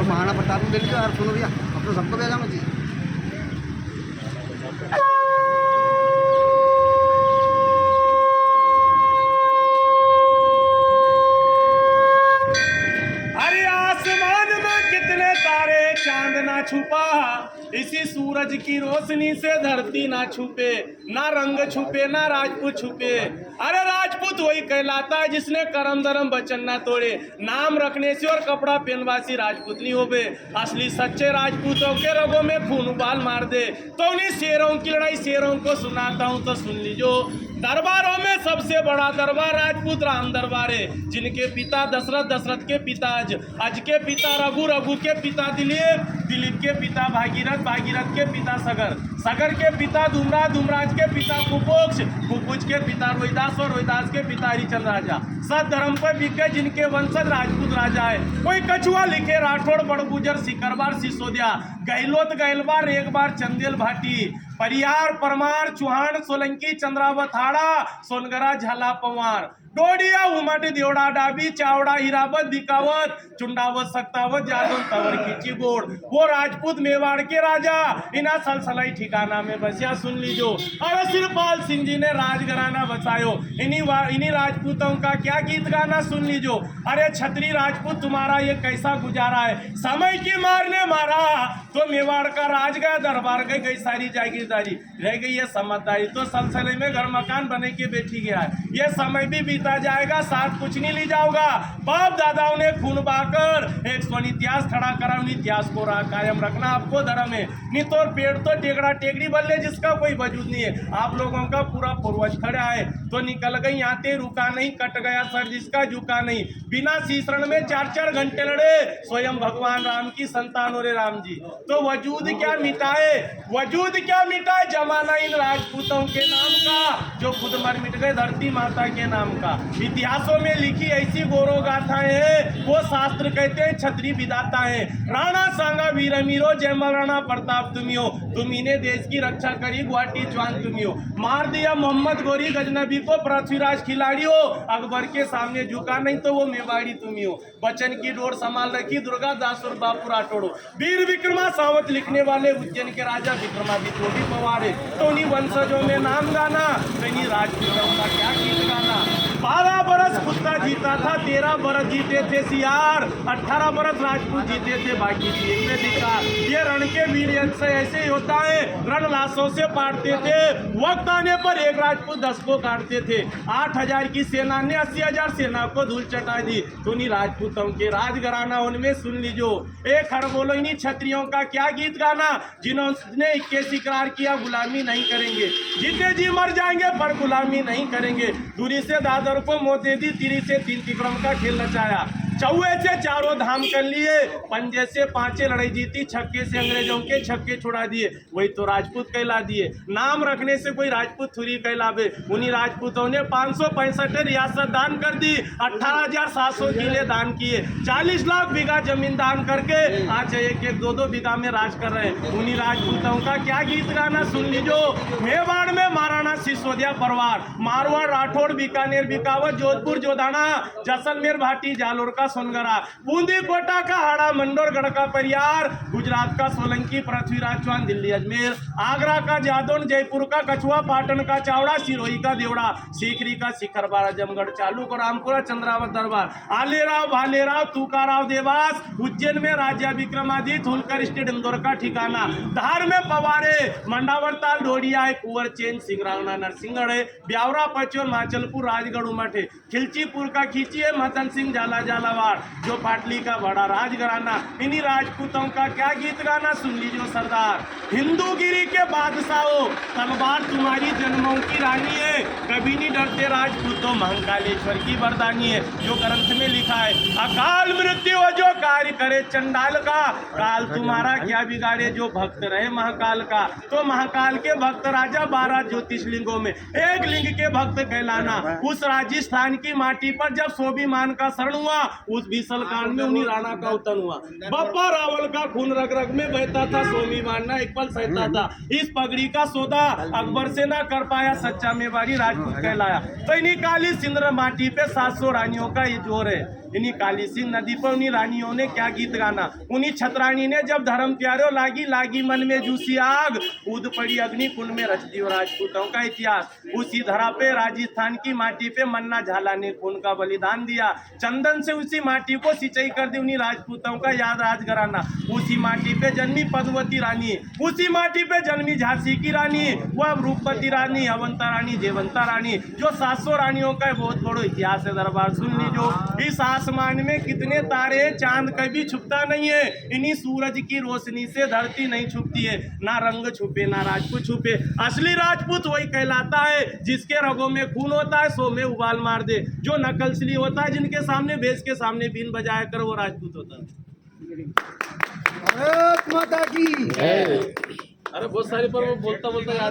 महाराणा प्रताप को ले लीजिए यार, सुनो भैया, अब तो सबको भेजा मुझे। अरे आसमान में कितने तारे, चांद ना छुपा, इसी सूरज की रोशनी से धरती ना छुपे, ना रंग छुपे ना राजपूत छुपे। अरे राजपूत वही कहलाता है जिसने करम धर्म वचन ना तोड़े, नाम रखने से और कपड़ा पहनवा से राजपूत नहीं होवे। असली सच्चे राजपूतों के रगों में खून उबाल मार दे। तो उन्हीं शेरों की लड़ाई शेरों को सुनाता हूँ, तो सुन लीजो। दरबारों में सबसे बड़ा दरबार राजपूत राम दरबार है, जिनके पिता दशरथ, दशरथ के पिता अज के पिता रघु, रघु के पिता दिलीप, दिलीप के पिता भागीरथ, भागीरथ के पिता सगर, सगर के पिता धूमराज, धूमराज के पिता कुपोक्ष, कुपोक्ष के पिता रोहिदास और रोहिदास के पिता हरिचंद्र राजा। सत धर्म पर बिके जिनके वंशज राजपूत राजा है। कोई कछुआ लिखे राठौड़, बड़गुजर, सिकरबार, सिसोदिया, गहलोत, गहलबार, एक बार चंदेल भाटी, परियार, परमार, चौहान, सोलंकी, चंद्रावत, हाड़ा, सोनगरा, झाला, पवार, डोडिया, उमट, देवड़ा, डाबी, चावड़ा, हिरावत, बिकावत, चुंडावत, सक्तावत, जादव, तवर, खींची, गोड़। वो राजपूत मेवाड़ के राजा इना सलसलाई ठिकाना में बसिया, सुन लीजो। अरे सिरपाल सिंह जी ने राजघराना बसायो, इन्हीं राजपूतों का क्या गीत गाना, सुन लीजो। अरे छत्री राजपूत तुम्हारा ये कैसा गुजारा है, समय की मार ने मारा तो मेवाड़ का राज गया, दरबार गई सारी जागीरदारी, रह गई है समझदारी, तो सलसले में घर मकान बने के बैठी गया है। ये समय भी बीता जाएगा, साथ कुछ नहीं ली जाओगा। बाप दादाओं ने खून बहाकर एक स्वर्ण इतिहास खड़ा करा, उन इतिहास को कायम रखना आपको धर्म है। नहीं तो पेड़ तो टेकड़ा टेकड़ी बल्ले जिसका कोई वजूद नहीं है। आप लोगों का पूरा पूर्वज खड़ा है तो निकल गई आते, रुका नहीं, कट गया सर जिसका झुका नहीं। बिना सीसरण में 4-4 घंटे लड़े स्वयं भगवान राम की संतान और राम जी। तो वजूद क्या मिटाए, वजूद क्या मिटाए जमाना इन राजपूतों के नाम का, जो खुद मर मिट गए धरती माता के नाम का। इतिहासों में लिखी ऐसी गौरव गाथाएं हैं, वो शास्त्र कहते हैं छत्री विधाता है। राणा सांगा वीर अमीरो, जय महाराणा प्रताप तुमियो, तुम्ही ने देश की रक्षा करी, गुवाहाटी जवान तुमियो। मार दिया मोहम्मद गोरी गजनबी को, पृथ्वीराज खिलाड़ी हो, अकबर के सामने झुका नहीं तो वो मेवाड़ी तुमियो। बचन की डोर संभाल रखी दुर्गा दास और बापू राठौड़ो। वीर विक्रमा सावत लिखने वाले उज्जैन के राजा विक्रमादित्य वो भी पवार है। तो उन्हीं वंशजों में नाम गाना, कहीं राजपूतों का क्या गीत गाना। 12 बरस कुत्ता जीता था, 13 बरस जीते थे सियार, 18 बरस राजपूत जीते थे, बाकी जीते अधिकार। ये रण के वीर से ऐसे ही होता है, रण लाशों से पाटते थे, वक्त आने पर एक राजपूत 10 को काटते थे। 8000 की सेना ने 80,000 सेना को धूल चटा दी। तो उन्हीं राजपूतों के राजघराना उनमें सुन लीजो। एक हर बोलो इन्हीं क्षत्रियों का क्या गीत गाना, जिन्होंने 21 इकरार किया गुलामी नहीं करेंगे, जीते जी मर जाएंगे पर गुलामी नहीं करेंगे। दूरी से दादर को मौत दे दी, तिरी से 3 तिक्रम का खेल नचाया, चौहे से 4 धाम कर लिए, पंजे से 5 लड़ाई जीती, छक्के से अंग्रेजों के छक्के छुड़ा दिए, वही तो राजपूत कहला दिए। नाम रखने से कोई राजपूत थोड़ी कहलावे। उन्हीं राजपूतों ने 565 रियासत दान कर दी, 18,700 किले दान किए, 40 लाख बीघा जमीन दान करके आज 1-1, 2-2 बीघा में राज कर रहे हैं। उन्हीं राजपूतों का क्या गीत गाना, सुन लीजो। मेवाड़ में महाराणा सिसोदिया परिवार, मारवाड़, राठौड़, बीकानेर, बिकावत, जोधपुर, जोधाना, जैसलमेर, भाटी, जालोर का सोनगरा, बूंदी कोटा का हाड़ा, मंडोरगढ़ का परियार, गुजरात का सोलंकी, पृथ्वीराज चौहान, दिल्ली अजमेर, आगरा का जादौन, जयपुर का कछुआ, पाटन का चावड़ा, सिरोही का देवड़ा, सीकरी का शिखरबार, आजमगढ़, चालू, रामपुरा, चंद्रावत दरबार, आलेराव, भालेराव, तुकाराव, देवास, उज्जैन में राजा विक्रमादित्य, होलकर स्टेट, इंदौर का ठिकाना, धार में पवारे, मंडावरताल, डोडिया है, कुंवर चेन, सिंगरावना, नरसिंहगढ़ है, ब्यावरा, पचोर, माचलपुर, राजगढ़, उमठ है, खिलचीपुर का खींची है, महतन सिंह, झाला झालावाड़, जो पाटली का बड़ा राजघराना। इन्हीं राजपूतों का क्या गीत गाना, सुन लीजिए सरदार। हिंदूगिरी के बादशाहों, तलवार तुम्हारी जन्मों की रानी है, कभी नहीं डरते राजपूतों, महाकालेश्वर की वरदानी है, जो ग्रंथ में लिखा है। अकाल मृत्यु जो कार्य करे चंडाल का, काल तुम्हारा क्या बिगाड़े जो भक्त रहे महाकाल का। तो महाकाल के भक्त राजा 12 ज्योतिषलिंगों में एक लिंग के भक्त कहलाना। उस राजस्थान की माटी पर जब स्वाभिमान का शरण हुआ, उस बीसल कांड में उन्हीं राणा का अवतरण हुआ। बप्पा रावल का खून रग रग में बहता था, सोमी मानना एक पल सहता था। इस पगड़ी का सौदा अकबर से ना कर पाया, सच्चा मेवाड़ी राजपूत कहलाया। तो इन्हीं काली सिंदूर माटी पे 700 रानियों का ये जोर है। इन्हीं काली सिंध नदी पर उन्हीं रानियों ने क्या गीत गाना। उन्हीं छतरानी ने जब धर्म प्यारो लागी लागी मन में जूसी आग, कूद पड़ी अग्नि कुंड में रच दी राजपूतों का इतिहास। उसी धरा पे राजस्थान की माटी पे मन्ना झाला ने खून का बलिदान दिया। चंदन से उसी माटी को सिंचाई कर दी उन्हीं राजपूतों का याद राजघराना। उसी माटी पे जन्मी पद्मवती रानी, उसी माटी पे जन्मी झांसी की रानी, वह रूपवती रानी, अवंता रानी, जयवंता रानी, जो 700 रानियों का बहुत बड़ा इतिहास है। दरबार सुन लीजो। इस आसमान में कितने तारे, चांद कभी छुपता नहीं है। इन्हीं सूरज की रोशनी से धरती नहीं छुपती है। ना रंग छुपे ना राजपूत छुपे, असली राजपूत वही कहलाता है जिसके रगों में खून होता है, सो में उबाल मार दे। जो नकलसली होता है, जिनके सामने भेष के सामने बीन बजाया कर, वो राजपूत होता है। भारत माता की अरे बहुत सारी पर वो बोलता बोलता